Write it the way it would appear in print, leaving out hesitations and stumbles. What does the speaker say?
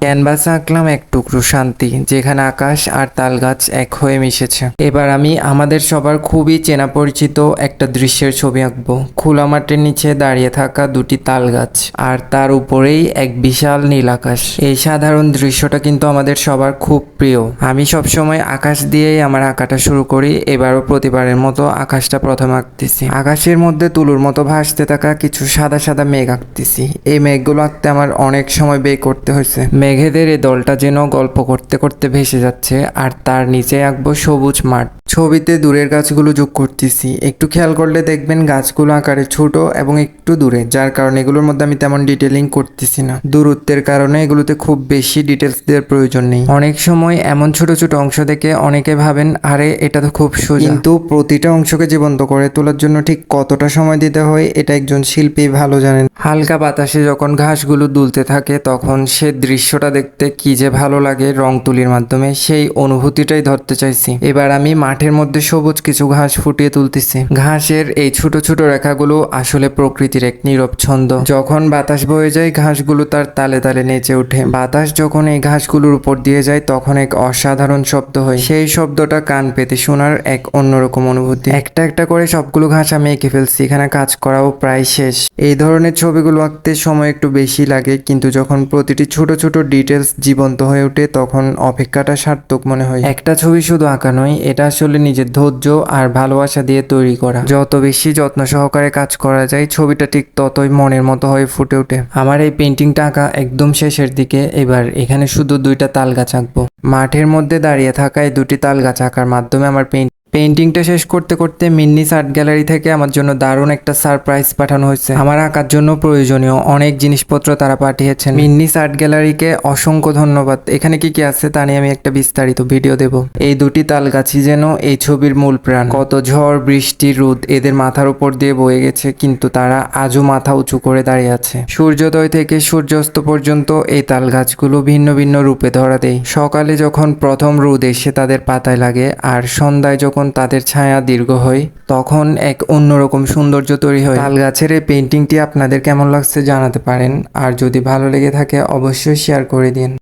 ক্যানভাসে আঁকলাম এক টুকরো শান্তি, যেখানে আকাশ আর তাল গাছ এক হয়ে মিশেছে। এবার আমি আমাদের সবার খুবই চেনা পরিচিত একটা দৃশ্যের ছবি আঁকবো। খোলা মাঠের নিচে দাঁড়িয়ে থাকা দুটি তাল গাছ আর তার উপরেই এক বিশাল নীল আকাশ। এই সাধারণ দৃশ্যটা কিন্তু আমাদের সবার খুব প্রিয়। আমি সবসময় আকাশ দিয়েই আমার আঁকাটা শুরু করি। এবারও প্রতিবারের মতো আকাশটা প্রথমে আঁকতেছি। আকাশের মধ্যে তুলোর মতো ভাসতে থাকা কিছু সাদা সাদা মেঘ আঁকতেছি। এই মেঘগুলো আঁকতে আমার অনেক সময় ব্যয় করতে হয়েছে। মেঘেদের এই দলটা যেন গল্প করতে করতে ভেসে যাচ্ছে, আর তার নিচে আঁকবো সবুজ মাঠ। ছবিতে দূরের গাছগুলো যোগ করতেছি। একটু খেয়াল করলে দেখবেন গাছগুলো আকারে ছোট এবং একটু দূরে, যার কারণে এগুলোর মধ্যে আমি তেমন ডিটেলিং করতেছি না। দূরত্বের কারণে এগুলোতে খুব বেশি ডিটেলস দেওয়ার প্রয়োজন নেই। অনেক সময় এমন ছোট ছোট অংশ দেখে অনেকে ভাবেন আরে এটা তো খুব সোজা, কিন্তু প্রতিটা অংশকে জীবন্ত করে তোলার জন্য ঠিক কতটা সময় দিতে হয় এটা একজন শিল্পী ভালো জানেন। হালকা বাতাসে যখন ঘাসগুলো দুলতে থাকে তখন সে দৃশ্যটা দেখতে কি যে ভালো লাগে। রং তুলির মাধ্যমে সেই অনুভূতিটাই ধরতে চাইছি। এবার আমি মাঠের মধ্যে সবুজ কিছু ঘাস ফুটিয়ে তুলতেছি। ঘাসের এই ছোট ছোট রেখাগুলো আসলে প্রকৃতির এক নীরব ছন্দ। যখন বাতাস বয়ে যায় ঘাসগুলো তার তালে তালে নেচে ওঠে। বাতাস যখন এই ঘাসগুলোর উপর দিয়ে যায় তখন এক অসাধারণ শব্দ হয়। সেই শব্দটা কান পেতে শোনার এক অন্যরকম অনুভূতি। একটা একটা করে সবগুলো ঘাস আমি এঁকে ফেলছি। এখানে কাজ করাও প্রায় শেষ। এই ধরনের ছবিগুলো আঁকতে সময় একটু বেশি লাগে, কিন্তু যখন প্রতিটি ছোট ছোট ডিটেলস জীবন্ত হয়ে ওঠে তখন অপেক্ষাটা সার্থক মনে হয়। একটা ছবি শুধু আঁকা নয়, এটা আসলে নিজের ধৈর্য আর ভালোবাসা দিয়ে তৈরি করা। যত বেশি যত্ন সহকারে কাজ করা যায় ছবিটা ঠিক ততই মনের মতো হয়ে ফুটে ওঠে। আমার এই পেন্টিংটা আঁকা একদম শেষের দিকে। এবার এখানে শুধু দুইটা তাল গাছ আঁকবো। মাঠের মধ্যে দাঁড়িয়ে থাকা এই দুটি তাল গাছ আঁকার মাধ্যমে আমার পেন্টিংটা শেষ করতে করতে মিন্নিস আর্ট গ্যালারি থেকে আমার জন্য দারুণ একটা সারপ্রাইজ পাঠানো হয়েছে। আমার আঁকার জন্য প্রয়োজনীয় অনেক জিনিসপত্র তারা পাঠিয়েছেন। মিন্নিস আর্ট গ্যালারিকে অসংখ্য ধন্যবাদ। এখানে কি কি আছে তা নিয়ে আমি একটা বিস্তারিত ভিডিও দেব। এই দুটি তাল গাছই যেন এই ছবির মূল প্রাণ। কত ঝড় বৃষ্টি রোদ এদের মাথার উপর দিয়ে বয়ে গেছে, কিন্তু তারা আজও মাথা উঁচু করে দাঁড়িয়ে আছে। সূর্যোদয় থেকে সূর্যাস্ত পর্যন্ত এই তাল গাছগুলো ভিন্ন ভিন্ন রূপে ধরা দেয়। সকালে যখন প্রথম রোদ এসে তাদের পাতায় লাগে আর সন্ধ্যায় যখন তাদের ছায়া দীর্ঘ হয় তখন এক অন্যরকম সৌন্দর্য তৈরি হয়। তাল গাছের এই পেন্টিংটি আপনাদের কেমন লাগছে জানাতে পারেন, আর যদি ভালো লেগে থাকে অবশ্যই শেয়ার করে দিন।